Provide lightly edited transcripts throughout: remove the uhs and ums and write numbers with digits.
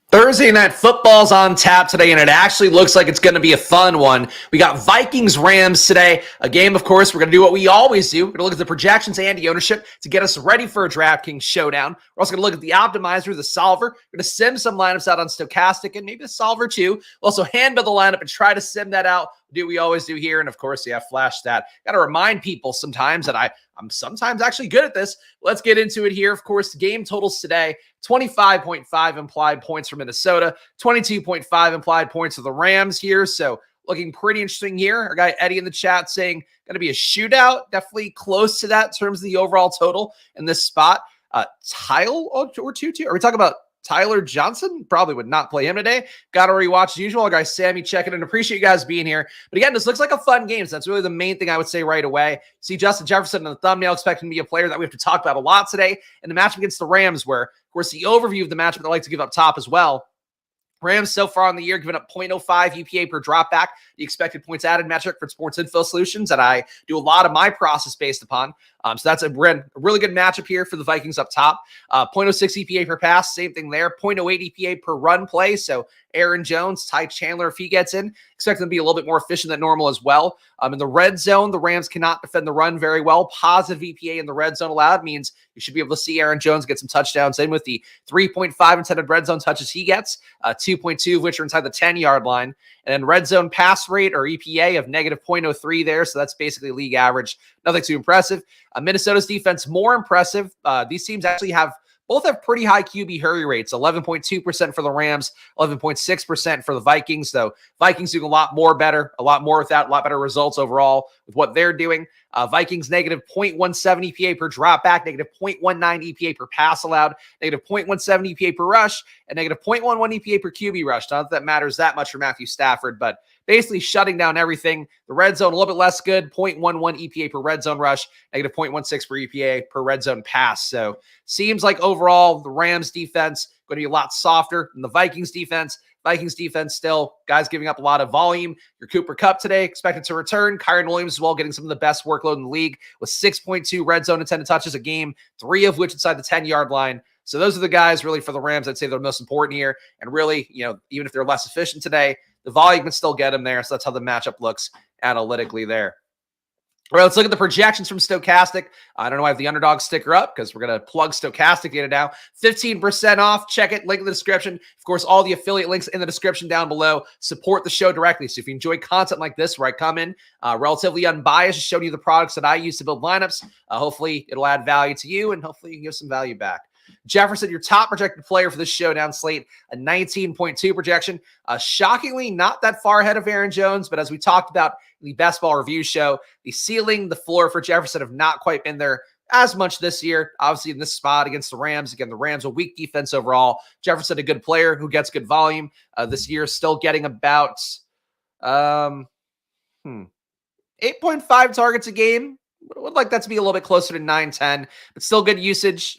Thursday night football's on tap today, and it actually looks like it's going to be a fun one. We got Vikings-Rams today, a game, of course. We're going to do what we always do. We're going to look at the projections and the ownership to get us ready for a DraftKings Showdown. We're also going to look at the optimizer, the solver. We're going to sim some lineups out on Stochastic and maybe the solver too. We'll also handbill the lineup and try to sim that out. Do what we always do here. And of course, flash stat. Got to remind people sometimes that I'm sometimes actually good at this. Let's get into it here. Of course, game totals today, 25.5 implied points for Minnesota, 22.5 implied points for the Rams here. So looking pretty interesting here. Our guy Eddie in the chat saying going to be a shootout. Definitely close to that in terms of the overall total in this spot. Tile or Tutu? Are we talking about Tyler Johnson? Probably would not play him today. Got to rewatch as usual. Our guy Sammy checking in. Appreciate you guys being here. But again, this looks like a fun game. So that's really the main thing I would say right away. See Justin Jefferson in the thumbnail, expecting to be a player that we have to talk about a lot today. And the matchup against the Rams, where, of course, the overview of the matchup that I like to give up top as well. Rams so far on the year giving up 0.05 EPA per dropback, the expected points added metric for Sports Info Solutions that I do a lot of my process based upon. So that's a really good matchup here for the Vikings up top. 0.06 EPA per pass, same thing there. 0.08 EPA per run play. So Aaron Jones, Ty Chandler, if he gets in, expect them to be a little bit more efficient than normal as well. In the red zone, the Rams cannot defend the run very well. Positive EPA in the red zone allowed means you should be able to see Aaron Jones get some touchdowns in with the 3.5 intended red zone touches he gets, 2.2 of which are inside the 10-yard line. And then red zone pass rate or EPA of negative 0.03 there. So that's basically league average. Nothing too impressive. Minnesota's defense more impressive. These teams actually both have pretty high QB hurry rates, 11.2% for the Rams, 11.6% for the Vikings. So Vikings doing a lot more better, a lot more with that, a lot better results overall with what they're doing. Vikings negative 0.17 EPA per dropback, negative 0.19 EPA per pass allowed, negative 0.17 EPA per rush, and negative 0.11 EPA per QB rush. Not that that matters that much for Matthew Stafford, but basically shutting down everything. The red zone, a little bit less good, 0.11 EPA per red zone rush, negative 0.16 per EPA per red zone pass. So seems like overall the Rams defense going to be a lot softer than the Vikings defense. Vikings defense still, guys giving up a lot of volume. Your Cooper Kupp today expected to return. Kyren Williams as well, getting some of the best workload in the league with 6.2 red zone intended touches a game, 3 of which inside the 10-yard line. So those are the guys really for the Rams. I'd say they're most important here. And really, even if they're less efficient today, the volume can still get them there. So that's how the matchup looks analytically there. All right, let's look at the projections from Stochastic. I don't know why I have the underdog sticker up because we're going to plug Stochastic data now. 15% off. Check it. Link in the description. Of course, all the affiliate links in the description down below. Support the show directly. So if you enjoy content like this where I come in relatively unbiased, just showing you the products that I use to build lineups, hopefully it'll add value to you and hopefully you can give some value back. Jefferson, your top projected player for this showdown slate, a 19.2 projection. Shockingly, not that far ahead of Aaron Jones, but as we talked about in the Best Ball Review show, the ceiling, the floor for Jefferson have not quite been there as much this year. Obviously, in this spot against the Rams, again, the Rams a weak defense overall. Jefferson, a good player who gets good volume. This year, still getting about 8.5 targets a game. Would like that to be a little bit closer to 9-10, but still good usage.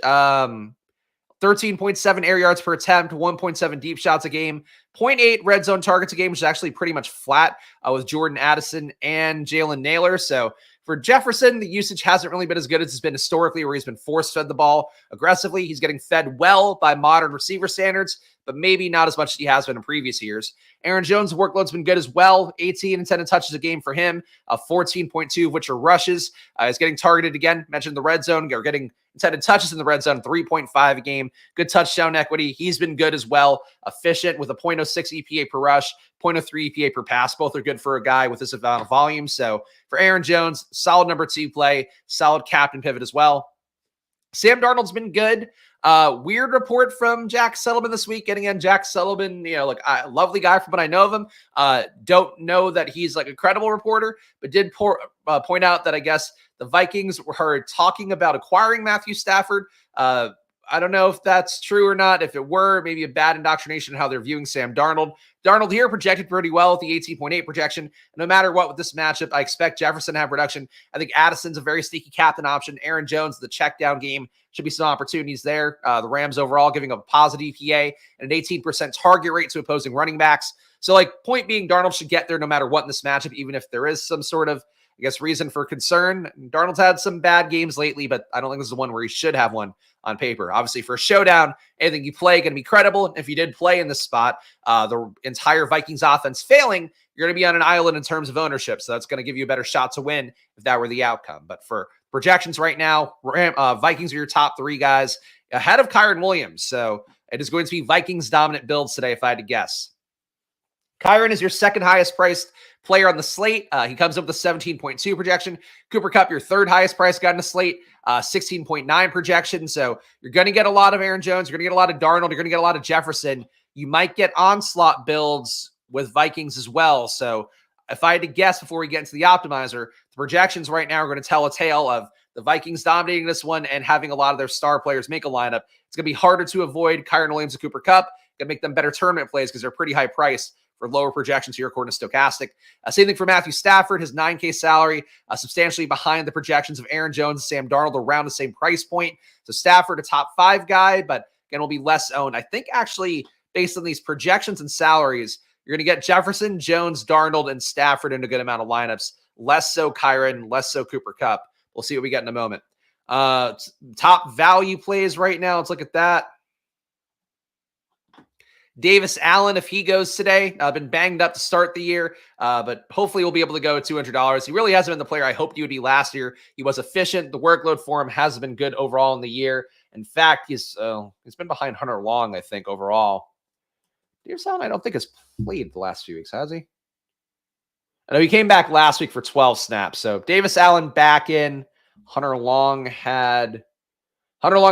13.7 air yards per attempt, 1.7 deep shots a game, 0.8 red zone targets a game, which is actually pretty much flat with Jordan Addison and Jalen Naylor. So for Jefferson, the usage hasn't really been as good as it's been historically, where he's been force-fed the ball aggressively. He's getting fed well by modern receiver standards, but maybe not as much as he has been in previous years. Aaron Jones' workload's been good as well. 18 intended touches a game for him, 14.2 of which are rushes. He's getting targeted again. Mentioned the red zone, or getting intended touches in the red zone, 3.5 a game. Good touchdown equity. He's been good as well. Efficient with a 0.06 EPA per rush, 0.03 EPA per pass. Both are good for a guy with this amount of volume. So for Aaron Jones, solid number 2 play, solid captain pivot as well. Sam Darnold's been good. Weird report from Jack Sullivan this week. Getting in Jack Sullivan, lovely guy from what I know of him. Don't know that he's like a credible reporter, but did point out that I guess the Vikings were talking about acquiring Matthew Stafford. I don't know if that's true or not. If it were, maybe a bad indoctrination in how they're viewing Sam Darnold. Darnold here projected pretty well at the 18.8 projection. And no matter what with this matchup, I expect Jefferson to have reduction. I think Addison's a very sneaky captain option. Aaron Jones, the check down game, should be some opportunities there. The Rams overall giving a positive EPA and an 18% target rate to opposing running backs. So point being, Darnold should get there no matter what in this matchup, even if there is some sort of I guess, reason for concern. Darnold's had some bad games lately, but I don't think this is the one where he should have one on paper. Obviously, for a showdown, anything you play going to be credible. If you did play in this spot, the entire Vikings offense failing, you're going to be on an island in terms of ownership. So that's going to give you a better shot to win if that were the outcome. But for projections right now, Vikings are your top 3 guys ahead of Kyren Williams. So it is going to be Vikings dominant builds today, if I had to guess. Kyren is your second highest priced player on the slate. He comes up with a 17.2 projection. Cooper Kupp, your third highest priced guy on the slate, 16.9 projection. So you're going to get a lot of Aaron Jones. You're going to get a lot of Darnold. You're going to get a lot of Jefferson. You might get onslaught builds with Vikings as well. So if I had to guess before we get into the optimizer, the projections right now are going to tell a tale of the Vikings dominating this one and having a lot of their star players make a lineup. It's going to be harder to avoid Kyren Williams and Cooper Kupp. Going to make them better tournament plays because they're pretty high priced for lower projections here according to Stochastic. Same thing for Matthew Stafford, his $9K salary, substantially behind the projections of Aaron Jones and Sam Darnold, around the same price point. So Stafford, a top 5 guy, but again, will be less owned. I think actually, based on these projections and salaries, you're going to get Jefferson, Jones, Darnold, and Stafford in a good amount of lineups. Less so Kyren, less so Cooper Kupp. We'll see what we get in a moment. Top value plays right now. Let's look at that. Davis Allen, if he goes today, been banged up to start the year, but hopefully we'll be able to go at $200. He really hasn't been the player I hoped he would be last year. He was efficient. The workload for him has been good overall in the year. In fact, he's been behind Hunter Long, I think, overall. Davis Allen, I don't think has played the last few weeks, has he? I know he came back last week for 12 snaps. So Davis Allen back in. Hunter Long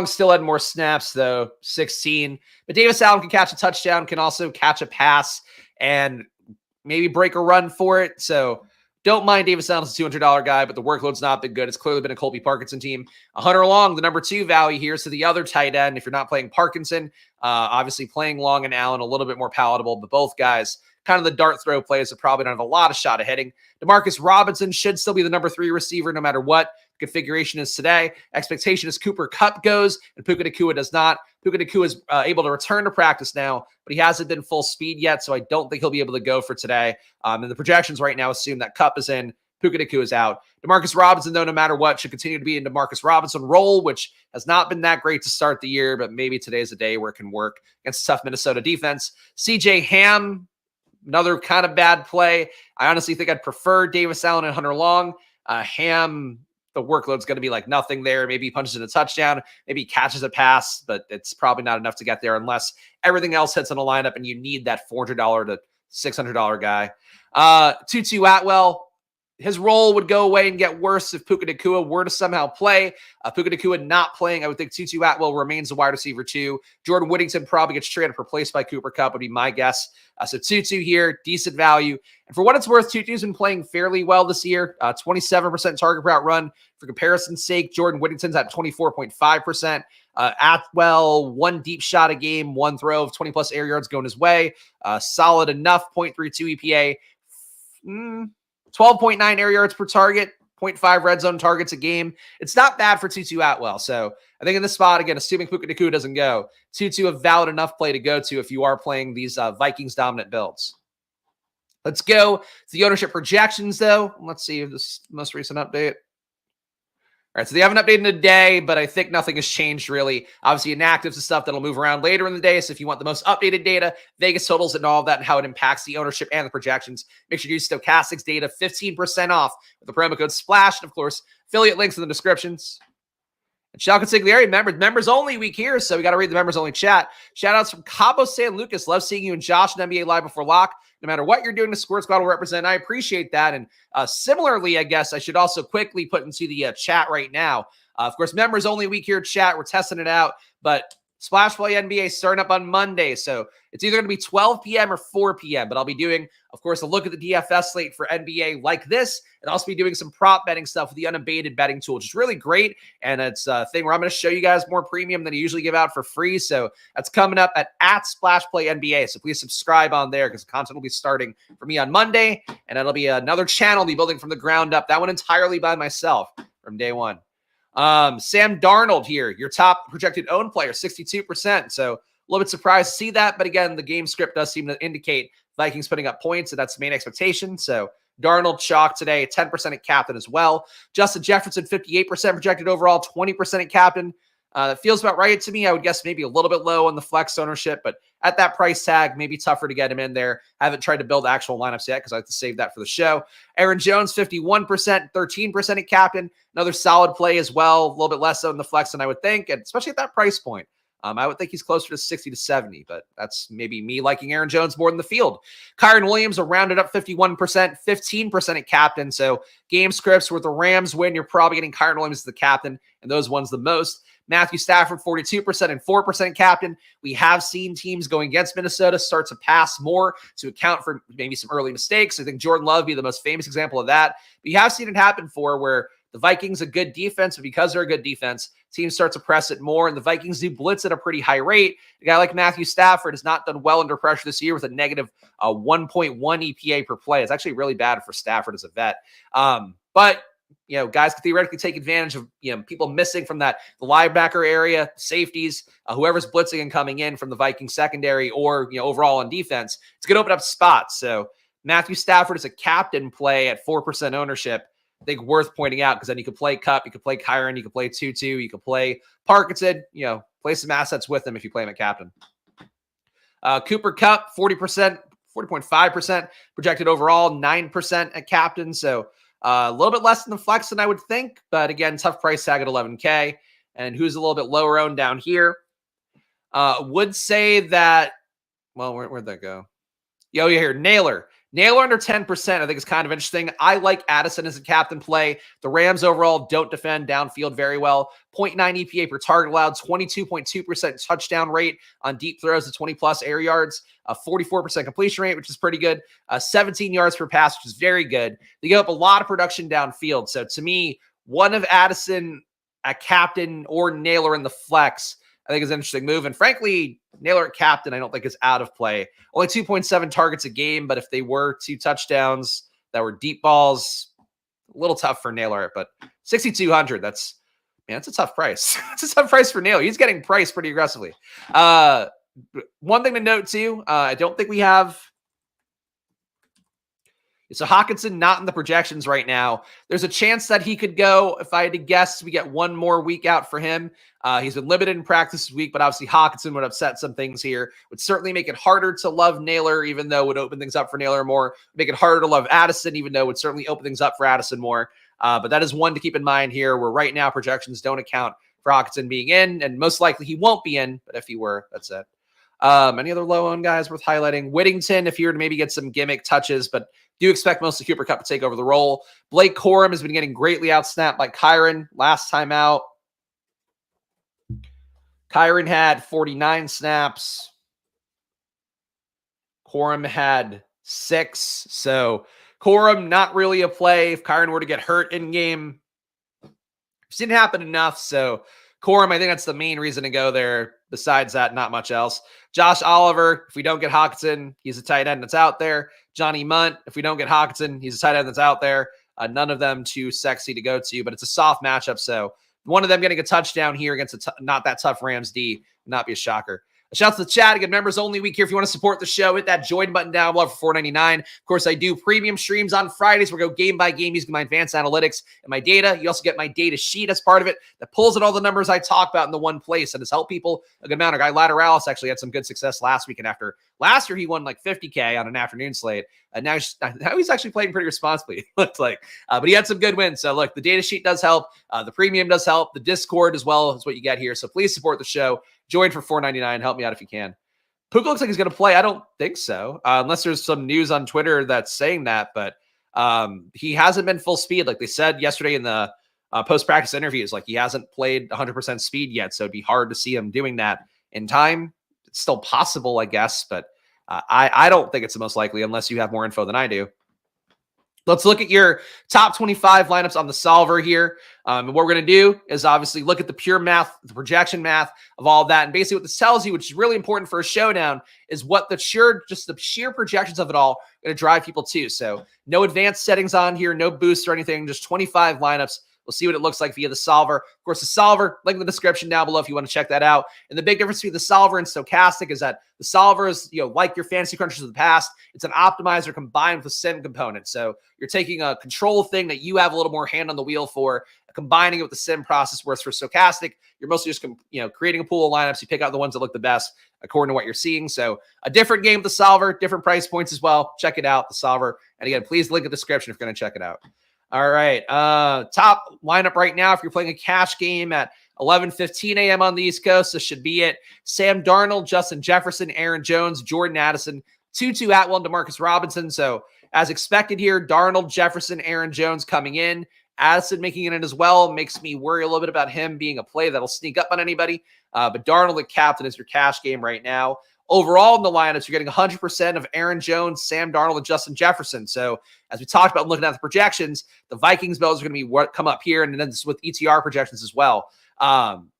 still had more snaps, though, 16. But Davis Allen can catch a touchdown, can also catch a pass, and maybe break a run for it. So don't mind Davis Allen as a $200 guy, but the workload's not been good. It's clearly been a Colby Parkinson team. Hunter Long, the number 2 value here. So the other tight end, if you're not playing Parkinson, obviously playing Long and Allen a little bit more palatable, but both guys, kind of the dart throw plays that probably don't have a lot of shot of hitting. Demarcus Robinson should still be the number 3 receiver no matter what configuration is today. Expectation is Cooper Kupp goes and Puka Nacua does not. Puka Nacua is able to return to practice now, but he hasn't been full speed yet, so I don't think he'll be able to go for today. And the projections right now assume that Kupp is in, Puka Nacua is out. Demarcus Robinson, though, no matter what, should continue to be in Demarcus Robinson role, which has not been that great to start the year, but maybe today's a day where it can work against a tough Minnesota defense. CJ Ham, another kind of bad play. I honestly think I'd prefer Davis Allen and Hunter Long. Ham, the workload's going to be like nothing there. Maybe he punches in a touchdown. Maybe he catches a pass, but it's probably not enough to get there unless everything else hits on the lineup and you need that $400 to $600 guy. Tutu Atwell, his role would go away and get worse if Puka Nacua were to somehow play. Puka Nacua not playing, I would think Tutu Atwell remains a wide receiver too. Jordan Whittington probably gets straight up replaced by Cooper Kupp would be my guess. So Tutu here, decent value. And for what it's worth, Tutu's been playing fairly well this year. 27% target route run. For comparison's sake, Jordan Whittington's at 24.5%. Atwell, 1 deep shot a game, 1 throw of 20-plus air yards going his way. Solid enough, 0.32 EPA. 12.9 air yards per target, 0.5 red zone targets a game. It's not bad for Tutu Atwell. So I think in this spot, again, assuming Puka Nacua doesn't go, Tutu a valid enough play to go to if you are playing these Vikings dominant builds. Let's go to the ownership projections, though. Let's see this most recent update. All right, so they haven't updated in a day, but I think nothing has changed really. Obviously, inactives and stuff that'll move around later in the day. So if you want the most updated data, Vegas totals and all of that and how it impacts the ownership and the projections, make sure you use Stochastic's data, 15% off with the promo code SPLASH. And of course, affiliate links in the descriptions. And Shao Consigliere, members only week here, so we got to read the members only chat. Shout outs from Cabo San Lucas. Love seeing you and Josh in NBA Live Before Lock. No matter what you're doing, the Squirt Squad will represent. I appreciate that. And similarly, I guess I should also quickly put into the chat right now. Of course, members only week here chat. We're testing it out, but Splash Play NBA starting up on Monday. So it's either going to be 12 p.m. or 4 p.m., but I'll be doing, of course, a look at the DFS slate for NBA like this, and also be doing some prop betting stuff with the unabated betting tool, which is really great. And it's a thing where I'm going to show you guys more premium than I usually give out for free. So that's coming up at Splash Play NBA. So please subscribe on there because the content will be starting for me on Monday, and it'll be another channel I'll be building from the ground up. That one entirely by myself from day one. Sam Darnold here, your top projected owned player, 62%. So a little bit surprised to see that. But again, the game script does seem to indicate Vikings putting up points, and that's the main expectation. So Darnold chalk today, 10% at captain as well. Justin Jefferson, 58% projected overall, 20% at captain. That feels about right to me. I would guess maybe a little bit low on the flex ownership, but at that price tag, maybe tougher to get him in there. I haven't tried to build actual lineups yet because I have to save that for the show. Aaron Jones, 51%, 13% at captain. Another solid play as well. A little bit less so in the flex than I would think, and especially at that price point. I would think he's closer to 60 to 70, but that's maybe me liking Aaron Jones more than the field. Kyren Williams, a rounded up 51%, 15% at captain. So game scripts where the Rams win, you're probably getting Kyren Williams as the captain, and those ones the most. Matthew Stafford, 42% and 4% captain. We have seen teams going against Minnesota start to pass more to account for maybe some early mistakes. I think Jordan Love be the most famous example of that. But you have seen it happen for where the Vikings, a good defense, but because they're a good defense, teams start to press it more, and the Vikings do blitz at a pretty high rate. A guy like Matthew Stafford has not done well under pressure this year with a negative 1.1 EPA per play. It's actually really bad for Stafford as a vet. But guys can theoretically take advantage of, people missing from the linebacker area, safeties, whoever's blitzing and coming in from the Vikings secondary or, overall on defense. It's going to open up spots. So Matthew Stafford is a captain play at 4% ownership. I think worth pointing out because then you could play Kupp, you could play Kyren, you could play Tutu, you could play Parkinson, play some assets with him if you play him at captain. Cooper Kupp, 40%, 40.5% projected overall, 9% at captain. So a little bit less than the flex than I would think, but again, tough price tag at 11K. And who's a little bit lower owned down here? Would say that, well, where'd that go? You're here, Naylor. Naylor under 10%, I think is kind of interesting. I like Addison as a captain play. The Rams overall don't defend downfield very well. 0.9 EPA per target allowed, 22.2% touchdown rate on deep throws to 20-plus air yards, a 44% completion rate, which is pretty good, 17 yards per pass, which is very good. They give up a lot of production downfield. So to me, one of Addison, a captain, or Naylor in the flex, I think is an interesting move. And frankly, Naylor at captain, I don't think is out of play. Only 2.7 targets a game, but if they were 2 touchdowns that were deep balls, a little tough for Naylor. But 6,200, that's a tough price. It's a tough price for Naylor. He's getting priced pretty aggressively. One thing to note too, I don't think we have. So Hockenson not in the projections right now. There's a chance that he could go. If I had to guess, we get one more week out for him. He's been limited in practice this week, but obviously Hockenson would upset some things here. Would certainly make it harder to love Naylor, even though it would open things up for Naylor more. Make it harder to love Addison, even though it would certainly open things up for Addison more. But that is one to keep in mind here, where right now projections don't account for Hockenson being in, and most likely he won't be in, but if he were, that's it. Any other low-owned guys worth highlighting? Whittington, if you were to maybe get some gimmick touches, but do expect mostly Cooper Kupp to take over the role. Blake Corum has been getting greatly outsnapped by Kyren last time out. Kyren had 49 snaps. Corum had 6. So Corum, not really a play. If Kyren were to get hurt in game, it's didn't happen enough. So Corum, I think that's the main reason to go there. Besides that, not much else. Josh Oliver, if we don't get Hockenson, he's a tight end that's out there. Johnny Munt, if we don't get Hockenson, he's a tight end that's out there. None of them too sexy to go to, but it's a soft matchup. So one of them getting a touchdown here against not that tough Rams D would not be a shocker. A shout out to the chat. Again, members only week here. If you want to support the show, hit that join button down below for $4.99. Of course, I do premium streams on Fridays where we go game by game using my advanced analytics and my data. You also get my data sheet as part of it that pulls in all the numbers I talk about in the one place and has helped people a good amount. Our guy Lateralis actually had some good success last week, and after last year he won like 50K on an afternoon slate. And now he's actually playing pretty responsibly, it looks like. But he had some good wins. So look, the data sheet does help. The premium does help. The Discord as well is what you get here. So please support the show. Join for $4.99. Help me out if you can. Puka looks like he's going to play. I don't think so, unless there's some news on Twitter that's saying that. But he hasn't been full speed. Like they said yesterday in the post-practice interviews, like he hasn't played 100% speed yet. So it'd be hard to see him doing that in time. It's still possible, I guess. But I don't think it's the most likely unless you have more info than I do. Let's look at your top 25 lineups on the solver here. And what we're going to do is obviously look at the pure math, the projection math of all of that. And basically what this tells you, which is really important for a showdown, is what the sheer projections of it all are going to drive people to. So no advanced settings on here, no boosts or anything, just 25 lineups We'll see what it looks like via the solver. Of course, the solver, link in the description down below if you want to check that out. And the big difference between the solver and stochastic is that the solver is, like your fantasy crunchers of the past, it's an optimizer combined with a sim component. So you're taking a control thing that you have a little more hand on the wheel for, combining it with the sim process. Whereas for stochastic, you're mostly just creating a pool of lineups. You pick out the ones that look the best according to what you're seeing. So a different game with the solver, different price points as well. Check it out, the solver. And again, please link in the description if you're going to check it out. All right. Top lineup right now, if you're playing a cash game at 11:15 a.m. on the East Coast, this should be it. Sam Darnold, Justin Jefferson, Aaron Jones, Jordan Addison, Tutu Atwell, and Demarcus Robinson. So as expected here, Darnold, Jefferson, Aaron Jones coming in. Addison making it in as well makes me worry a little bit about him being a play that'll sneak up on anybody. But Darnold at captain is your cash game right now. Overall in the lineups, you're getting 100% of Aaron Jones, Sam Darnold, and Justin Jefferson. So as we talked about looking at the projections, the Vikings builds are going to be what come up here, and then this with ETR projections as well.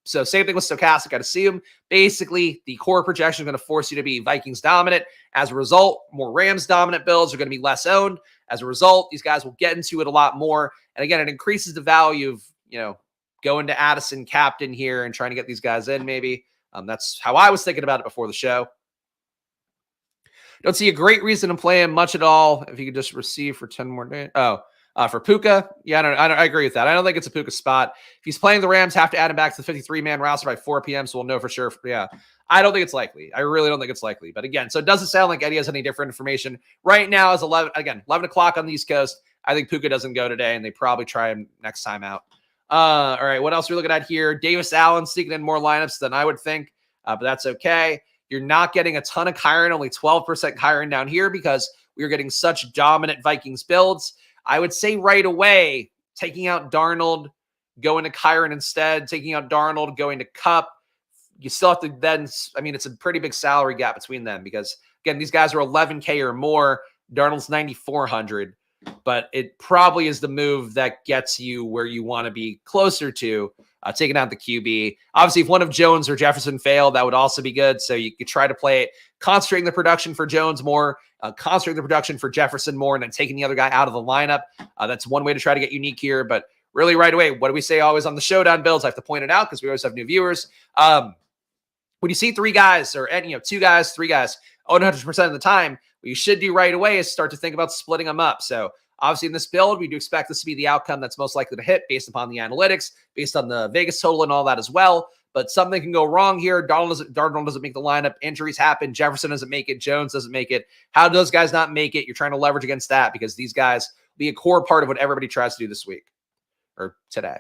So same thing with stochastic, I'd assume. Basically, the core projection is going to force you to be Vikings dominant. As a result, more Rams dominant builds are going to be less owned. As a result, these guys will get into it a lot more. And again, it increases the value of, going to Addison captain here and trying to get these guys in maybe. That's how I was thinking about it before the show. Don't see a great reason to play him much at all. If you could just receive for 10 more days. For Puka. Yeah, I agree with that. I don't think it's a Puka spot. If he's playing the Rams, have to add him back to the 53-man roster by 4 p.m. So we'll know for sure. Yeah, I don't think it's likely. I really don't think it's likely. But again, so it doesn't sound like Eddie has any different information. Right now is 11 o'clock on the East Coast. I think Puka doesn't go today, and they probably try him next time out. All right, what else are we looking at here? Davis Allen sneaking in more lineups than I would think, but that's okay. You're not getting a ton of Kyron, only 12% Kyron down here because we're getting such dominant Vikings builds. I would say right away, taking out Darnold, going to Kyron instead, taking out Darnold, going to Kupp. You still have to then, it's a pretty big salary gap between them because, again, these guys are 11K or more. Darnold's 9,400, but it probably is the move that gets you where you want to be closer to, taking out the QB. Obviously, if one of Jones or Jefferson failed, that would also be good. So you could try to play it, concentrating the production for Jones more, concentrating the production for Jefferson more, and then taking the other guy out of the lineup. That's one way to try to get unique here. But really right away, what do we say always on the Showdown builds? I have to point it out because we always have new viewers. When you see 3 guys or 2 guys, 3 guys, 100% of the time, what you should do right away is start to think about splitting them up. So obviously in this build, we do expect this to be the outcome that's most likely to hit based upon the analytics, based on the Vegas total and all that as well. But something can go wrong here. Darnold doesn't make the lineup. Injuries happen. Jefferson doesn't make it. Jones doesn't make it. How do those guys not make it? You're trying to leverage against that because these guys will be a core part of what everybody tries to do this week or today.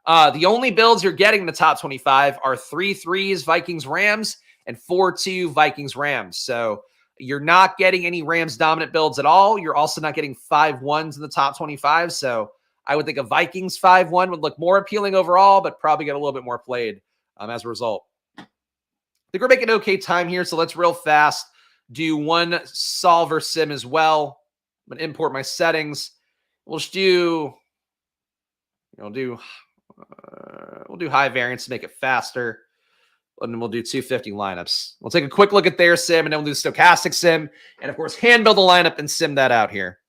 The only builds you're getting in the top 25 are 3 3s Vikings-Rams and 4-2 Vikings-Rams. So you're not getting any Rams dominant builds at all. You're also not getting 5-1s in the top 25. So I would think a Vikings 5-1 would look more appealing overall, but probably get a little bit more played as a result. I think we're making okay time here. So let's real fast do one solver sim as well. I'm going to import my settings. We'll just do, we'll do high variance to make it faster. And then we'll do 250 lineups. We'll take a quick look at their sim, and then we'll do stochastic sim. And, of course, hand build a lineup and sim that out here.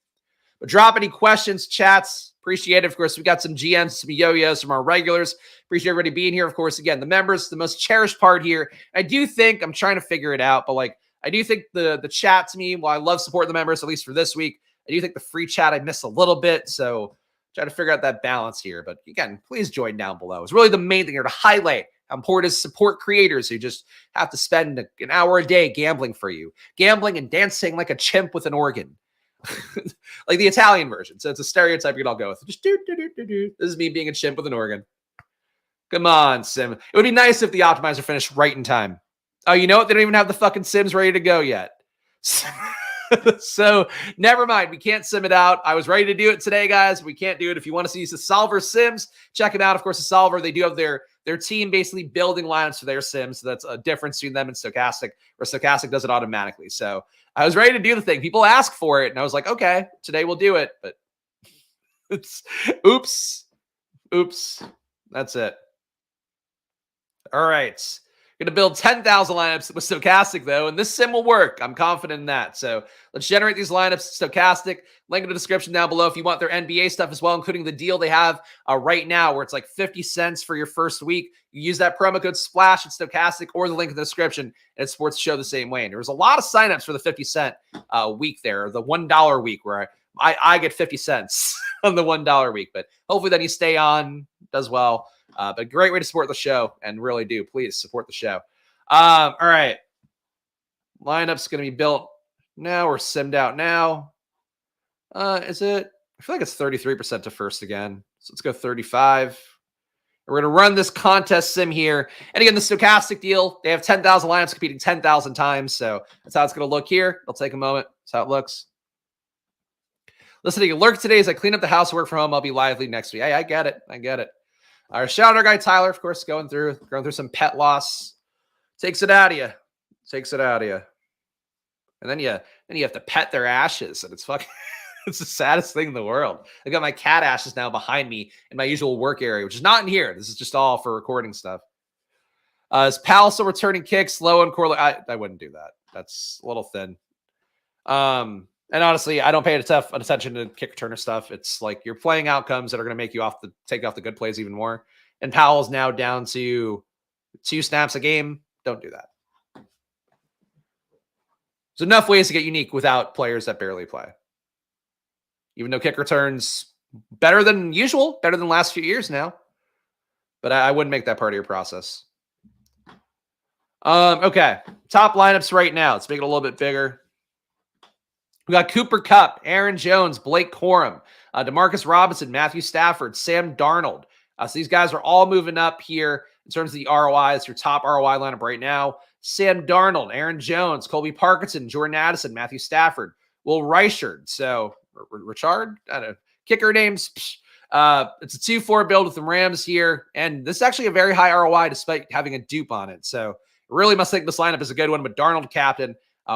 But drop any questions, chats. Appreciate it. Of course, we got some GMs, some yo-yos from our regulars. Appreciate everybody being here. Of course, again, the members, the most cherished part here. I do think, I'm trying to figure it out, but, I do think the chat to me, while I love supporting the members, at least for this week, I do think the free chat I missed a little bit. So try to figure out that balance here. But again, please join down below. It's really the main thing here to highlight how important is support creators who just have to spend an hour a day gambling for you. Gambling and dancing like a chimp with an organ. Like the Italian version. So it's a stereotype you can all go with. Just do. This is me being a chimp with an organ. Come on, Sim. It would be nice if the optimizer finished right in time. Oh, you know what? They don't even have the fucking Sims ready to go yet. So never mind. We can't sim it out. I was ready to do it today, guys. We can't do it. If you want to see the Solver Sims, check them out. Of course, the Solver, they do have their team basically building lineups for their Sims. So that's a difference between them and Stochastic, or Stochastic does it automatically. So I was ready to do the thing. People ask for it, and I was like, okay, today we'll do it. But it's oops. That's it. All right. Going to build 10,000 lineups with Stochastic, though, and this sim will work. I'm confident in that. So let's generate these lineups. Stochastic, link in the description down below if you want their NBA stuff as well, including the deal they have right now where it's like 50 cents for your first week. You use that promo code SPLASH at Stochastic or the link in the description, and it sports the show the same way. And there was a lot of signups for the 50-cent week there, the $1 week where I get 50 cents on the $1 week. But hopefully then you stay on, does well. But great way to support the show, and really do. Please support the show. All right. Lineup's going to be built now or simmed out now. Is it? I feel like it's 33% to first again. So let's go 35. We're going to run this contest sim here. And again, the Stochastic deal, they have 10,000 lineups competing 10,000 times. So that's how it's going to look here. It'll take a moment. That's how it looks. Listening to Lurk today as I clean up the house, work from home. I'll be lively next week. Hey, I get it. I get it. Our shout out our guy Tyler, of course, going through some pet loss. Takes it out of you. Takes it out of you. And then you have to pet their ashes, and it's fucking it's the saddest thing in the world. I got my cat ashes now behind me in my usual work area, which is not in here. This is just all for recording stuff. Is Powell still returning kicks low and core? I wouldn't do that. That's a little thin. And honestly, I don't pay enough attention to kick returner stuff. It's like you're playing outcomes that are going to make you take off the good plays even more. And Powell's now down to 2 snaps a game. Don't do that. There's enough ways to get unique without players that barely play. Even though kick returns better than usual, better than the last few years now. But I wouldn't make that part of your process. Okay. Top lineups right now. Let's make it a little bit bigger. We got Cooper Kupp, Aaron Jones, Blake Corum, Demarcus Robinson, Matthew Stafford, Sam Darnold. So these guys are all moving up here in terms of the ROI. It's your top ROI lineup right now. Sam Darnold, Aaron Jones, Colby Parkinson, Jordan Addison, Matthew Stafford, Will Reichard. So Richard, I don't know. Kicker names. It's a 2-4 build with the Rams here. And this is actually a very high ROI despite having a dupe on it. So really must think this lineup is a good one, but Darnold captain.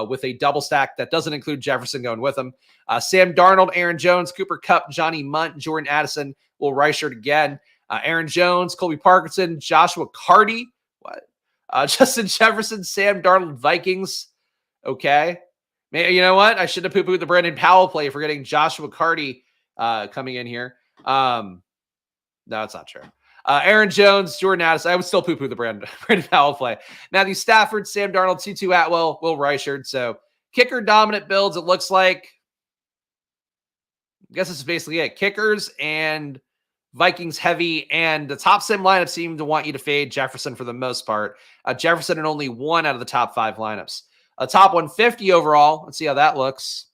With a double stack that doesn't include Jefferson going with him. Sam Darnold, Aaron Jones, Cooper Kupp, Johnny Munt, Jordan Addison, Will Reichard again. Aaron Jones, Colby Parkinson, Joshua Carty. What? Justin Jefferson, Sam Darnold, Vikings. Okay. You know what? I should have poo-pooed the Brandon Powell play for getting Joshua Carty coming in here. No, it's not true. Aaron Jones, Jordan Addison. I would still poo-poo the Brandon Powell play. Matthew Stafford, Sam Darnold, Tutu Atwell, Will Reichard. So kicker dominant builds, it looks like. I guess this is basically it. Kickers and Vikings heavy, and the top sim lineup seem to want you to fade Jefferson for the most part. Jefferson in only 1 out of the top 5 lineups. Top 150 overall. Let's see how that looks.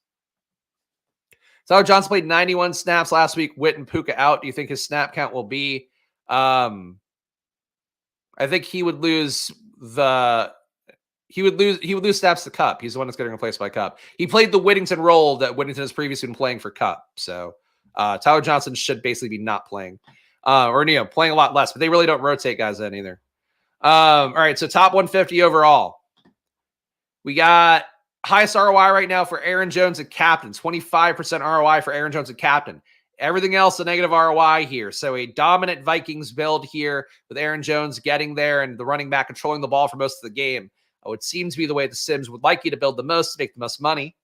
Tyler Johnson played 91 snaps last week. Witt and Puka out. Do you think his snap count will be? I think he would lose he would lose snaps to Kupp. He's the one that's getting replaced by Kupp. He played the Whittington role that Whittington has previously been playing for Kupp. So Tyler Johnson should basically be not playing. Or playing a lot less, but they really don't rotate guys in either. All right, so top 150 overall. We got highest ROI right now for Aaron Jones at captain, 25% ROI for Aaron Jones at captain. Everything else, a negative ROI here. So a dominant Vikings build here with Aaron Jones getting there and the running back controlling the ball for most of the game. It seems to be the way the Sims would like you to build the most to make the most money.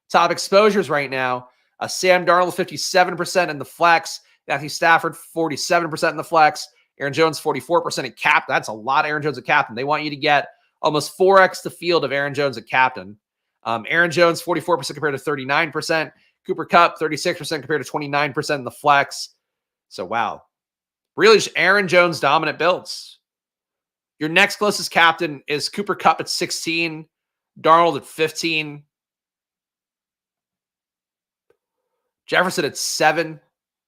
Top exposures right now. Sam Darnold, 57% in the flex. Matthew Stafford, 47% in the flex. Aaron Jones, 44% at cap. That's a lot of Aaron Jones at captain. They want you to get almost 4x the field of Aaron Jones at captain. Aaron Jones, 44% compared to 39%. Cooper Kupp, 36% compared to 29% in the flex. So, wow. Really just Aaron Jones dominant builds. Your next closest captain is Cooper Kupp at 16, Darnold at 15, Jefferson at 7.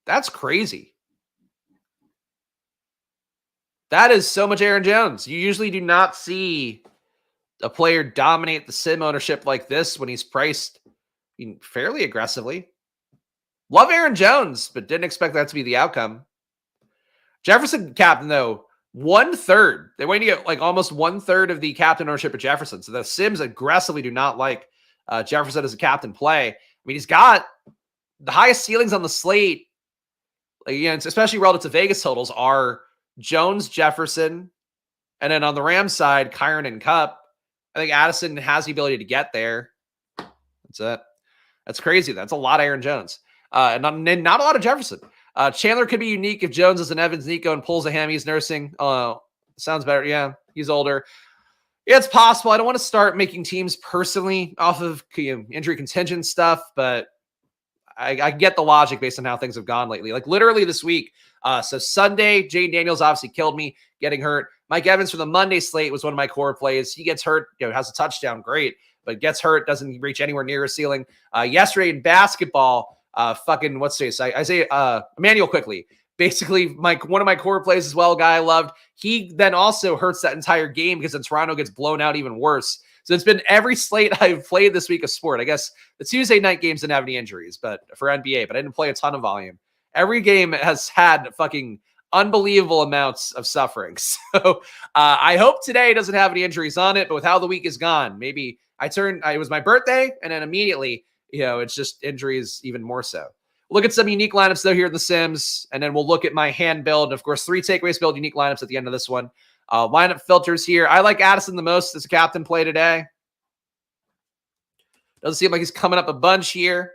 That's crazy. That is so much Aaron Jones. You usually do not see a player dominate the sim ownership like this when he's priced fairly aggressively. Love Aaron Jones, but didn't expect that to be the outcome. Jefferson captain, though, 1/3. They want you to get like almost 1/3 of the captain ownership of Jefferson. So the Sims aggressively do not like Jefferson as a captain play. I mean, he's got the highest ceilings on the slate, especially relative to Vegas totals, are Jones, Jefferson, And then on the Rams side, Kyron and Cup, I think Addison has the ability to get there. That's it. That's crazy. That's a lot of Aaron Jones. And not a lot of Jefferson. Chandler could be unique if Jones is an Evans Nico and pulls a ham. He's nursing. Sounds better. Yeah, he's older. Yeah, it's possible. I don't want to start making teams personally off of injury contingent stuff, but I get the logic based on how things have gone lately. Like literally this week. So Sunday, Jane Daniels obviously killed me getting hurt. Mike Evans for the Monday slate was one of my core plays. He gets hurt, has a touchdown, great, but gets hurt, doesn't reach anywhere near his ceiling. Yesterday in basketball, what's this? I say Emmanuel quickly. Basically, one of my core plays as well, guy I loved. He then also hurts that entire game because then Toronto gets blown out even worse. So it's been every slate I've played this week of sport. I guess the Tuesday night games didn't have any injuries, but for NBA, but I didn't play a ton of volume. Every game has had fucking unbelievable amounts of suffering. So I hope today doesn't have any injuries on it, but with how the week is gone, maybe it was my birthday, and then immediately, it's just injuries even more so. We'll look at some unique lineups, though, here in the Sims, and then we'll look at my hand build. And of course, 3 takeaways build unique lineups at the end of this one. Lineup filters here. I like Addison the most as a captain play today. Doesn't seem like he's coming up a bunch here.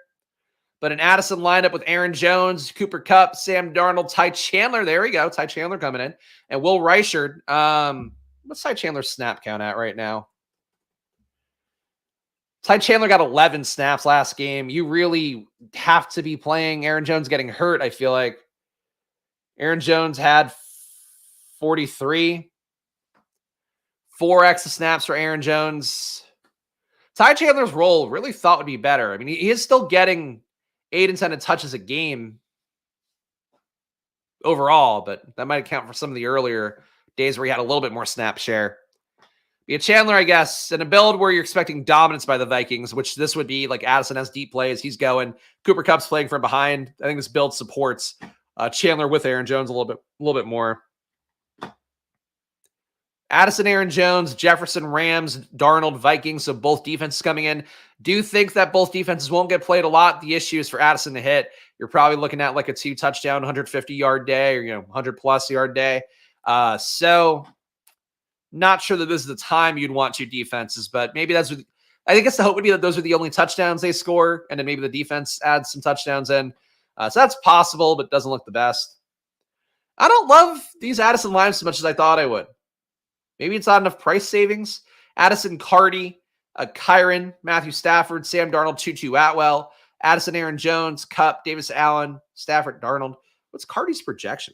But an Addison lineup with Aaron Jones, Cooper Kupp, Sam Darnold, Ty Chandler. There we go. Ty Chandler coming in. And Will Reichard. What's Ty Chandler's snap count at right now? Ty Chandler got 11 snaps last game. You really have to be playing. Aaron Jones getting hurt, I feel like. Aaron Jones had 43. 4x the snaps for Aaron Jones. Ty Chandler's role really thought would be better. I mean, he is still getting 8 intended touches a game overall, but that might account for some of the earlier days where he had a little bit more snap share. Be a Chandler, I guess, in a build where you're expecting dominance by the Vikings, which this would be. Like Addison has deep plays. He's going. Cooper Kupp's playing from behind. I think this build supports Chandler with Aaron Jones a little bit more. Addison, Aaron Jones, Jefferson, Rams, Darnold, Vikings. So both defenses coming in. Do think that both defenses won't get played a lot. The issue is for Addison to hit. You're probably looking at like a 2-touchdown, 150-yard day or 100+ yard day. So not sure that this is the time you'd want 2 defenses, but maybe I guess the hope would be that those are the only touchdowns they score, and then maybe the defense adds some touchdowns in. So that's possible, but doesn't look the best. I don't love these Addison lines as much as I thought I would. Maybe it's not enough price savings. Addison, Cardi, Kyron, Matthew Stafford, Sam Darnold, Tutu Atwell, Addison, Aaron Jones, Kupp, Davis Allen, Stafford, Darnold. What's Cardi's projection?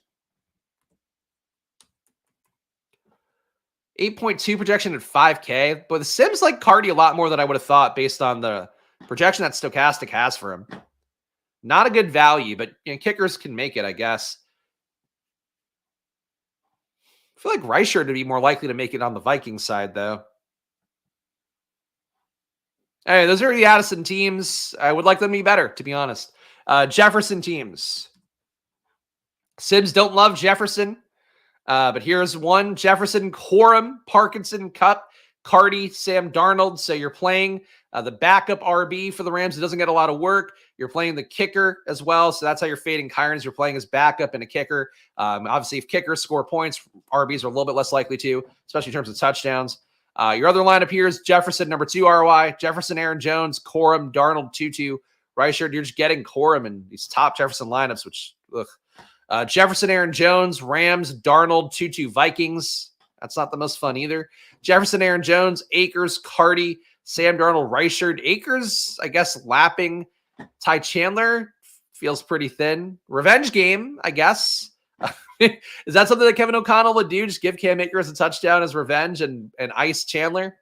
8.2 projection at 5K. But the Sims like Cardi a lot more than I would have thought based on the projection that Stochastic has for him. Not a good value, but kickers can make it, I guess. I feel like Reichard would be more likely to make it on the Vikings side, though. Hey, those are the Addison teams. I would like them to be better, to be honest. Jefferson teams. Sims don't love Jefferson. But here's one. Jefferson, Corum, Parkinson, Kupp, Cardi, Sam Darnold. So you're playing the backup RB for the Rams. It doesn't get a lot of work. You're playing the kicker as well. So that's how you're fading Kyron. You're playing his backup and a kicker. Obviously, if kickers score points, RBs are a little bit less likely to, especially in terms of touchdowns. Your other lineup here is Jefferson, number 2 ROI. Jefferson, Aaron Jones, Corum, Darnold, Tutu. Reichard, you're just getting Corum in these top Jefferson lineups, which, Jefferson, Aaron Jones, Rams, Darnold, Tutu, Vikings. That's not the most fun either. Jefferson, Aaron Jones, Akers, Cardi, Sam Darnold, Reichard. Akers, I guess, lapping Ty Chandler feels pretty thin. Revenge game, I guess. Is that something that Kevin O'Connell would do? Just give Cam Akers a touchdown as revenge and ice Chandler?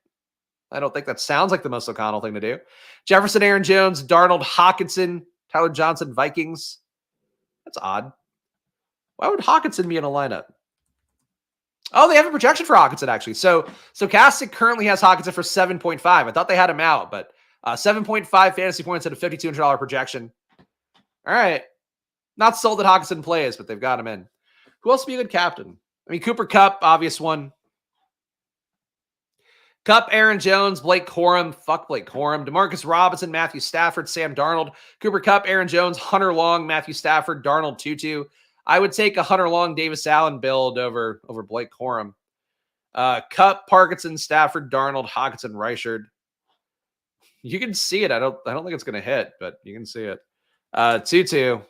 I don't think that sounds like the most O'Connell thing to do. Jefferson, Aaron Jones, Darnold, Hawkinson, Tyler Johnson, Vikings. That's odd. Why would Hawkinson be in a lineup? Oh, they have a projection for Hawkinson, actually. So Stochastic currently has Hawkinson for 7.5. I thought they had him out, but 7.5 fantasy points at a $5,200 projection. All right. Not sold that Hawkinson plays, but they've got him in. Who else would be a good captain? I mean, Cooper Kupp, obvious one. Kupp, Aaron Jones, Blake Corum. Fuck Blake Corum. Demarcus Robinson, Matthew Stafford, Sam Darnold. Cooper Kupp, Aaron Jones, Hunter Long, Matthew Stafford, Darnold, Tutu. I would take a Hunter Long, Davis Allen build over Blake Corum. Cup, Parkinson, Stafford, Darnold, Hawkinson, Reichard. You can see it. I don't think it's going to hit, but you can see it. 2-2.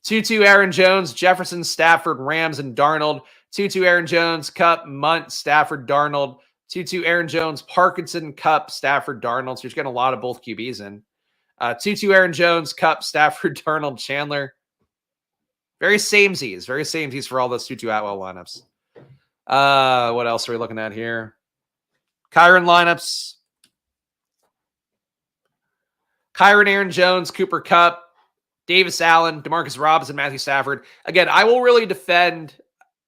2-2 Aaron Jones, Jefferson, Stafford, Rams, and Darnold. 2-2 Aaron Jones, Cup, Munt, Stafford, Darnold. 2-2 Aaron Jones, Parkinson, Cup, Stafford, Darnold. So you're getting a lot of both QBs in. 2-2 Aaron Jones, Cup, Stafford, Darnold, Chandler. Very samesies for all those 2-2 Atwell lineups. What else are we looking at here? Kyron lineups. Kyron, Aaron Jones, Cooper Kupp, Davis Allen, Demarcus Robinson, Matthew Stafford. Again, I will really defend.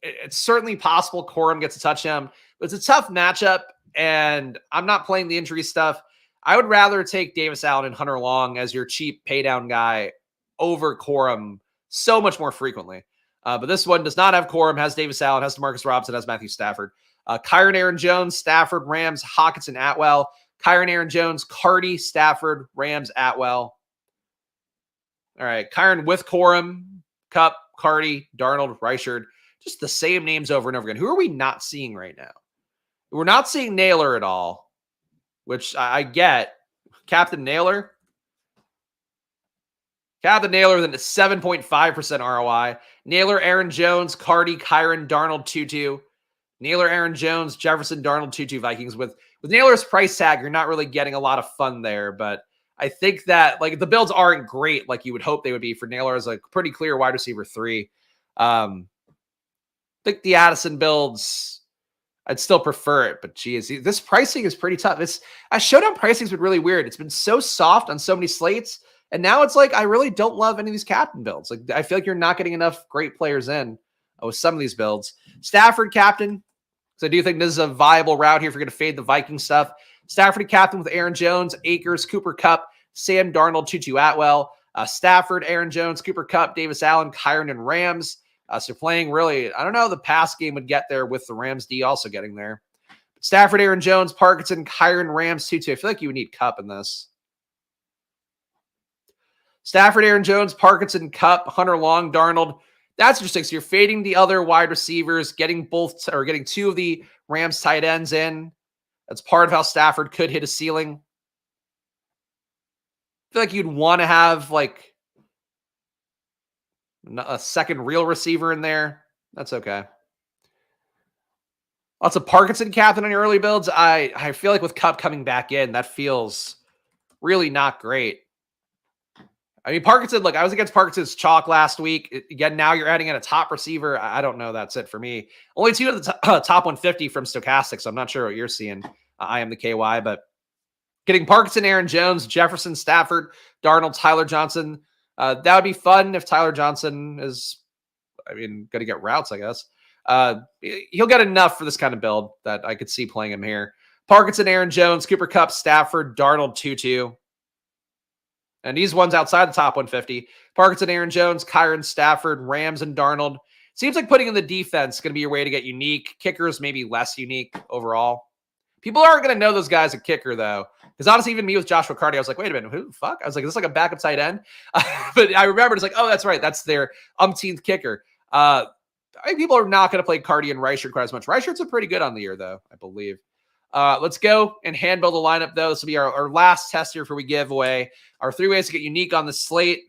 It's certainly possible Corum gets a touchdown, but it's a tough matchup, and I'm not playing the injury stuff. I would rather take Davis Allen and Hunter Long as your cheap paydown guy over Corum so much more frequently. But this one does not have Corum, has Davis Allen, has Demarcus Robinson, has Matthew Stafford. Kyron, Aaron Jones, Stafford, Rams, Hawkinson, Atwell. Kyron, Aaron Jones, Carty, Stafford, Rams, Atwell. All right, Kyron with Corum, Kupp, Carty, Darnold, Reichard. Just the same names over and over again. Who are we not seeing right now? We're not seeing Naylor at all, which I get. Captain Naylor. Captain Naylor with a 7.5% ROI. Naylor, Aaron Jones, Carty, Kyron, Darnold, 2-2. Naylor, Aaron Jones, Jefferson, Darnold, 2-2 Vikings. With Naylor's price tag, you're not really getting a lot of fun there, but I think that like the builds aren't great like you would hope they would be for Naylor as a pretty clear wide receiver 3. I think the Addison builds, I'd still prefer it, but geez, this pricing is pretty tough. Showdown pricing has been really weird. It's been so soft on so many slates, and now it's like I really don't love any of these captain builds. Like I feel like you're not getting enough great players in with some of these builds. Stafford captain. So I do think this is a viable route here if you're going to fade the Viking stuff. Stafford captain with Aaron Jones, Akers, Cooper Kupp, Sam Darnold, 2-2 Atwell. Stafford, Aaron Jones, Cooper Kupp, Davis Allen, Kyron, and Rams. So playing really, I don't know, the pass game would get there with the Rams D also getting there. Stafford, Aaron Jones, Parkinson, Kyron, Rams, 2-2. I feel like you would need Kupp in this. Stafford, Aaron Jones, Parkinson, Kupp, Hunter Long, Darnold. That's interesting. So you're fading the other wide receivers, getting getting 2 of the Rams tight ends in. That's part of how Stafford could hit a ceiling. I feel like you'd want to have like a second real receiver in there. That's okay. Lots of Parkinson captain on your early builds. I feel like with Kupp coming back in, that feels really not great. I mean, Parkinson, look, I was against Parkinson's chalk last week. Again, now you're adding in a top receiver. I don't know. That's it for me. Only 2 of the top 150 from Stochastic, so I'm not sure what you're seeing. I am the KY, but getting Parkinson, Aaron Jones, Jefferson, Stafford, Darnold, Tyler Johnson. That would be fun if Tyler Johnson is, going to get routes, I guess. He'll get enough for this kind of build that I could see playing him here. Parkinson, Aaron Jones, Cooper Kupp, Stafford, Darnold, 2-2. And these ones outside the top 150. Parkinson, Aaron Jones, Kyron, Stafford, Rams, and Darnold. Seems like putting in the defense is going to be your way to get unique. Kickers maybe less unique overall. People aren't going to know those guys at kicker, though. Because honestly, even me with Joshua Carty, I was like, wait a minute, who the fuck? I was like, is this like a backup tight end? But I remember it's like, oh, that's right. That's their umpteenth kicker. I think people are not going to play Carty and Reichard quite as much. Reichard's a pretty good on the year, though, I believe. Let's go and hand build a lineup, though. This will be our last test here before we give away our 3 ways to get unique on the slate.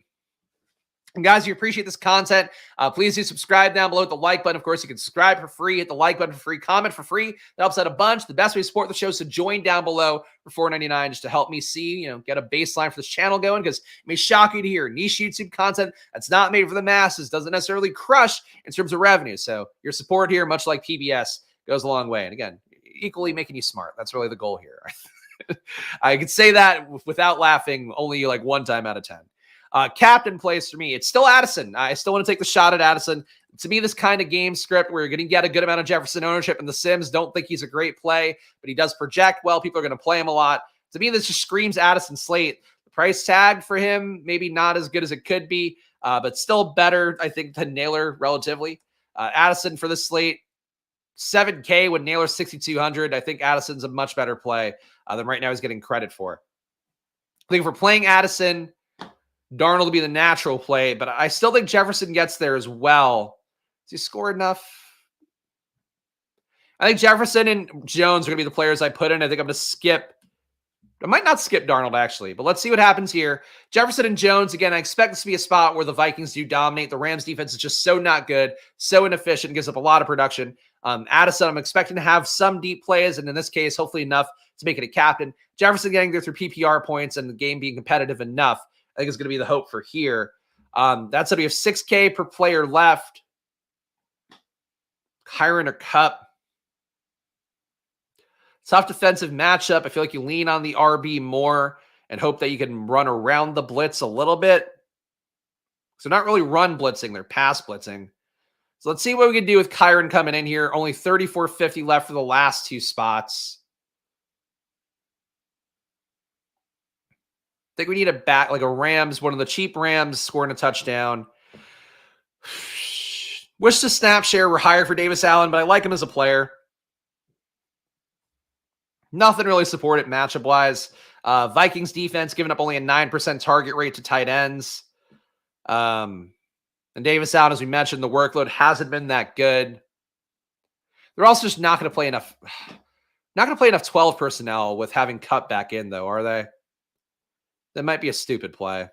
And guys, if you appreciate this content, please do subscribe down below with the like button. Of course, you can subscribe for free, hit the like button for free, comment for free. That helps out a bunch. The best way to support the show is to join down below for $4.99 just to help me see, get a baseline for this channel going, because it may shock you to hear niche YouTube content that's not made for the masses doesn't necessarily crush in terms of revenue. So your support here, much like PBS, goes a long way. And again, equally making you smart. That's really the goal here. I could say that without laughing only like 1 time out of 10. Captain plays for me. It's still Addison. I still want to take the shot at Addison. To me, this kind of game script where you're going to get a good amount of Jefferson ownership in the Sims, don't think he's a great play, but he does project well. People are going to play him a lot. To me, this just screams Addison slate. The price tag for him, maybe not as good as it could be, but still better, I think, than Naylor relatively. Addison for this slate, $7K with Naylor 6,200. I think Addison's a much better play than right now he's getting credit for. I think if we're playing Addison, Darnold will be the natural play, but I still think Jefferson gets there as well. Does he score enough? I think Jefferson and Jones are going to be the players I put in. I think I'm going to skip. I might not skip Darnold, actually, but let's see what happens here. Jefferson and Jones, again, I expect this to be a spot where the Vikings do dominate. The Rams defense is just so not good, so inefficient, gives up a lot of production. Addison, I'm expecting to have some deep plays, and in this case, hopefully enough to make it a captain. Jefferson getting there through PPR points and the game being competitive enough, I think is going to be the hope for here. That's it. We have 6K per player left. Kyren or Kupp. Tough defensive matchup. I feel like you lean on the RB more and hope that you can run around the blitz a little bit. So not really run blitzing, they're pass blitzing. So let's see what we can do with Kyren coming in here. Only 34.50 left for the last two spots. I think we need a back, like a Rams, one of the cheap Rams scoring a touchdown. Wish the snap share were higher for Davis Allen, but I like him as a player. Nothing really supported matchup-wise. Vikings defense giving up only a 9% target rate to tight ends. And Davis Allen, as we mentioned, the workload hasn't been that good. They're also just not going to play enough. Not going to play enough 12 personnel with having Kupp back in, though, are they? That might be a stupid play.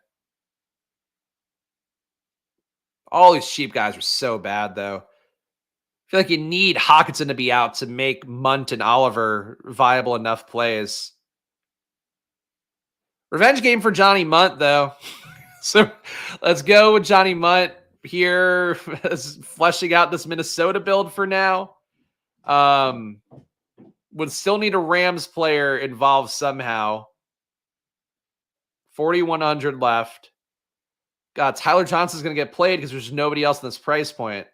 All these cheap guys are so bad, though. I feel like you need Hockenson to be out to make Munt and Oliver viable enough plays. Revenge game for Johnny Munt, though. So let's go with Johnny Munt here, fleshing out this Minnesota build for now. Would still need a Rams player involved somehow. 4,100 left. God, Tyler Johnson's going to get played because there's nobody else in this price point.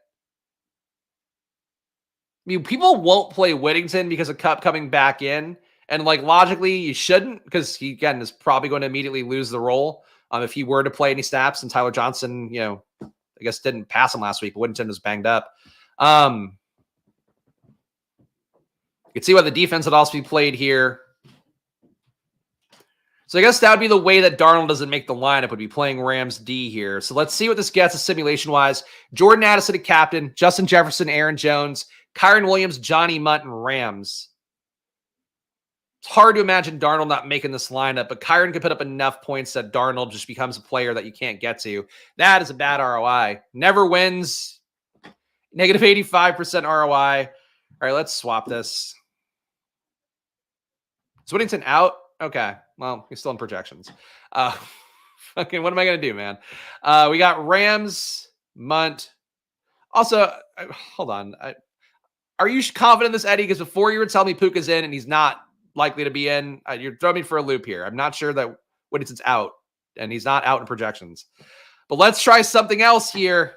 I mean, people won't play Whittington because of Kupp coming back in. And, like, logically, you shouldn't because he, again, is probably going to immediately lose the role if he were to play any snaps. And Tyler Johnson, you know, I guess didn't pass him last week. But Whittington was banged up. You can see why the defense would also be played here. So I guess that would be the way that Darnold doesn't make the lineup, would be playing Rams D here. So let's see what this gets simulation-wise. Jordan Addison at captain, Justin Jefferson, Aaron Jones, Kyren Williams, Johnny Munt, and Rams. It's hard to imagine Darnold not making this lineup, but Kyren could put up enough points that Darnold just becomes a player that you can't get to. That is a bad ROI. Never wins. Negative 85% ROI. All right, let's swap this. Is Whittington out? Okay. Well, he's still in projections. Okay, what am I going to do, man? We got Rams, Munt. Also, hold on. Are you confident in this, Eddie? Because before you were telling me Puka's in and he's not likely to be in, you're throwing me for a loop here. I'm not sure that Whittington's out, and he's not out in projections. But let's try something else here.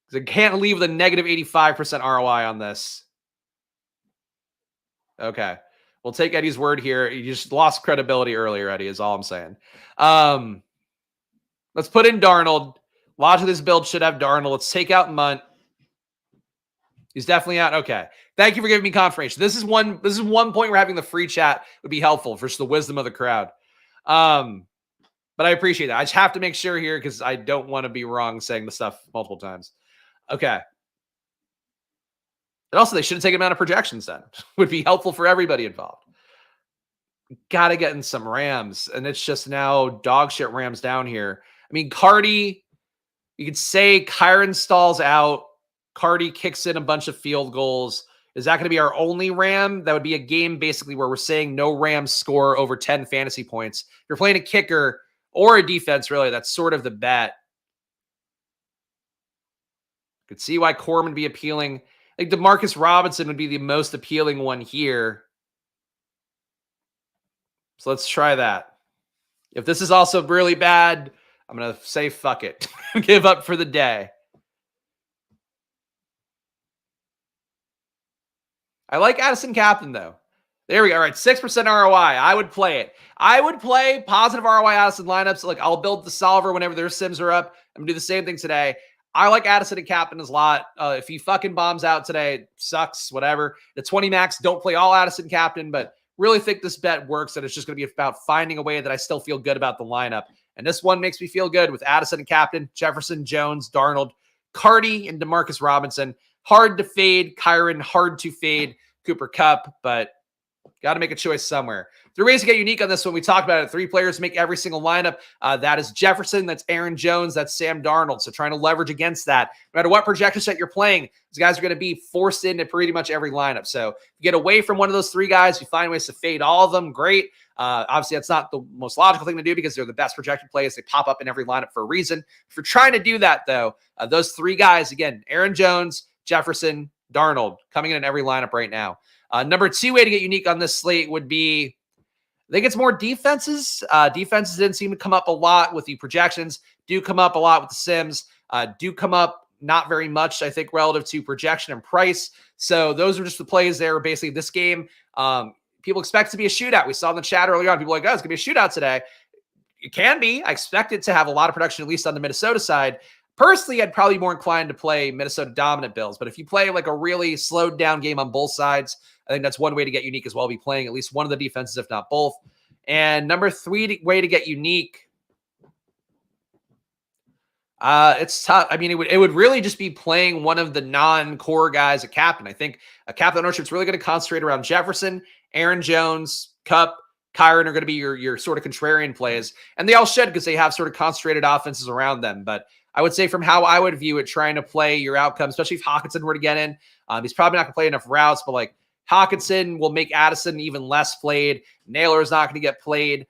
Because I can't leave with a negative 85% ROI on this. Okay. We'll take Eddie's word here. You just lost credibility earlier, Eddie, is all I'm saying. Let's put in Darnold. Logically, this build should have Darnold. Let's take out Munt. He's definitely out. Okay. Thank you for giving me confirmation. This is one point where having the free chat would be helpful for just the wisdom of the crowd. But I appreciate that. I just have to make sure here because I don't want to be wrong saying the stuff multiple times. Okay. And also, they should have taken him out of projections then. Would be helpful for everybody involved. Got to get in some Rams. And it's just now dog shit Rams down here. I mean, Cardi, you could say Kyren stalls out. Cardi kicks in a bunch of field goals. Is that going to be our only Ram? That would be a game basically where we're saying no Rams score over 10 fantasy points. If you're playing a kicker or a defense, really, that's sort of the bet. Could see why Corbin would be appealing. I think Demarcus Robinson would be the most appealing one here. So let's try that. If this is also really bad, I'm going to say fuck it. Give up for the day. I like Addison captain, though. There we go. All right, 6% ROI. I would play it. I would play positive ROI Addison lineups. Like, I'll build the solver whenever their sims are up. I'm going to do the same thing today. I like Addison and captain a lot. If he fucking bombs out today, sucks, whatever. The 20 max, don't play all Addison captain, but really think this bet works, and it's just going to be about finding a way that I still feel good about the lineup. And this one makes me feel good with Addison and captain, Jefferson, Jones, Darnold, Cardi, and Demarcus Robinson. hard to fade. Kyron, hard to fade. Cooper Kupp, but got to make a choice somewhere. 3 ways to get unique on this one. We talked about it. 3 players make every single lineup. That is Jefferson. That's Aaron Jones. That's Sam Darnold. So trying to leverage against that. No matter what projection set you're playing, these guys are going to be forced into pretty much every lineup. So if you get away from one of those 3 guys, you find ways to fade all of them. Great. Obviously, that's not the most logical thing to do because they're the best projected plays. They pop up in every lineup for a reason. If you're trying to do that, though, those 3 guys, again, Aaron Jones, Jefferson, Darnold, coming in every lineup right now. Number 2 way to get unique on this slate would be, I think it's more defenses. Defenses didn't seem to come up a lot with the projections, do come up a lot with the sims, do come up not very much, I think, relative to projection and price. So those are just the plays there. Basically, this game, people expect it to be a shootout. We saw in the chat earlier on, people were like, oh, it's going to be a shootout today. It can be. I expect it to have a lot of production, at least on the Minnesota side. Personally, I'd probably be more inclined to play Minnesota dominant Bills. But if you play like a really slowed down game on both sides, I think that's one way to get unique as well. Be playing at least one of the defenses, if not both. And number 3 way to get unique. It's tough. I mean, it would really just be playing one of the non-core guys at captain. I think a captain ownership is really going to concentrate around Jefferson, Aaron Jones, Kupp, Kyron are going to be your sort of contrarian plays. And they all should because they have sort of concentrated offenses around them. But I would say from how I would view it, trying to play your outcome, especially if Hawkinson were to get in, he's probably not going to play enough routes, but like Hawkinson will make Addison even less played. Naylor is not going to get played.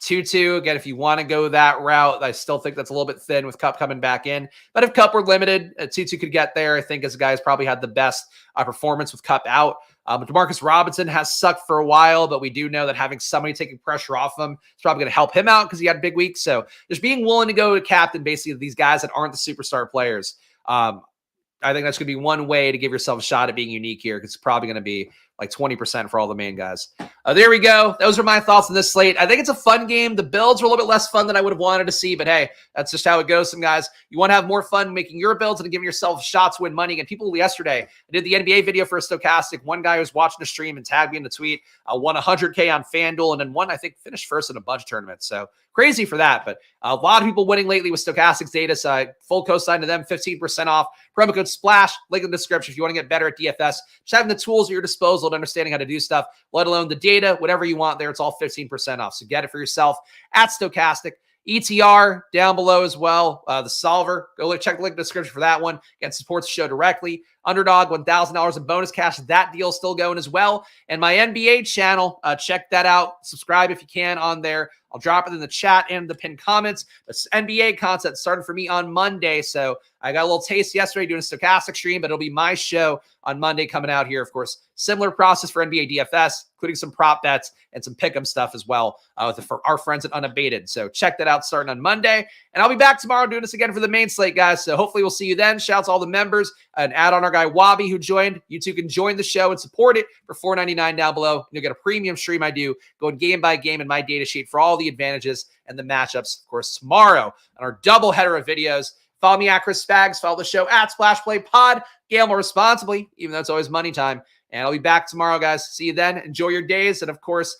Tutu, again, if you want to go that route, I still think that's a little bit thin with Kupp coming back in. But if Kupp were limited, Tutu could get there. I think as a guy who's probably had the best performance with Kupp out. But Demarcus Robinson has sucked for a while, but we do know that having somebody taking pressure off him is probably going to help him out because he had a big week. So just being willing to go to captain, basically these guys that aren't the superstar players. I think that's going to be one way to give yourself a shot at being unique here because it's probably going to be like 20% for all the main guys. There we go. Those are my thoughts on this slate. I think it's a fun game. The builds were a little bit less fun than I would have wanted to see, but hey, that's just how it goes. Some guys, you want to have more fun making your builds and giving yourself shots to win money. And people yesterday, I did the NBA video for a Stochastic. One guy was watching the stream and tagged me in the tweet, won 100K on FanDuel, and then one, I think, finished first in a bunch of tournaments. So crazy for that. But a lot of people winning lately with Stochastic's data. So I full cosign to them, 15% off. Promo code SPLASH, link in the description if you want to get better at DFS. Just having the tools at your disposal and understanding how to do stuff, let alone the data, whatever you want there, it's all 15% off. So get it for yourself at Stochastic. ETR down below as well. The solver, go check the link in the description for that one. Again, supports the show directly. Underdog, $1,000 in bonus cash. That deal's still going as well. And my NBA channel, check that out. Subscribe if you can on there. I'll drop it in the chat and the pinned comments. This NBA content started for me on Monday. So I got a little taste yesterday doing a Stochastic stream, but it'll be my show on Monday coming out here. Of course, similar process for NBA DFS, including some prop bets and some pick'em stuff as well for our friends at Unabated. So check that out starting on Monday. And I'll be back tomorrow doing this again for the main slate, guys. So hopefully we'll see you then. Shouts to all the members and add on our guy Wabi who joined. You too can join the show and support it for $4.99 down below. You'll get a premium stream I do going game by game in my data sheet for all the advantages and the matchups. Of course, tomorrow on our double header of videos. Follow me at Chris Spags. Follow the show at Splash Play Pod. Gamble responsibly, even though it's always money time. And I'll be back tomorrow, guys. See you then. Enjoy your days. And, of course,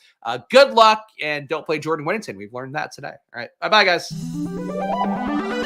good luck. And don't play Jordan Whittington. We've learned that today. All right. Bye-bye, guys.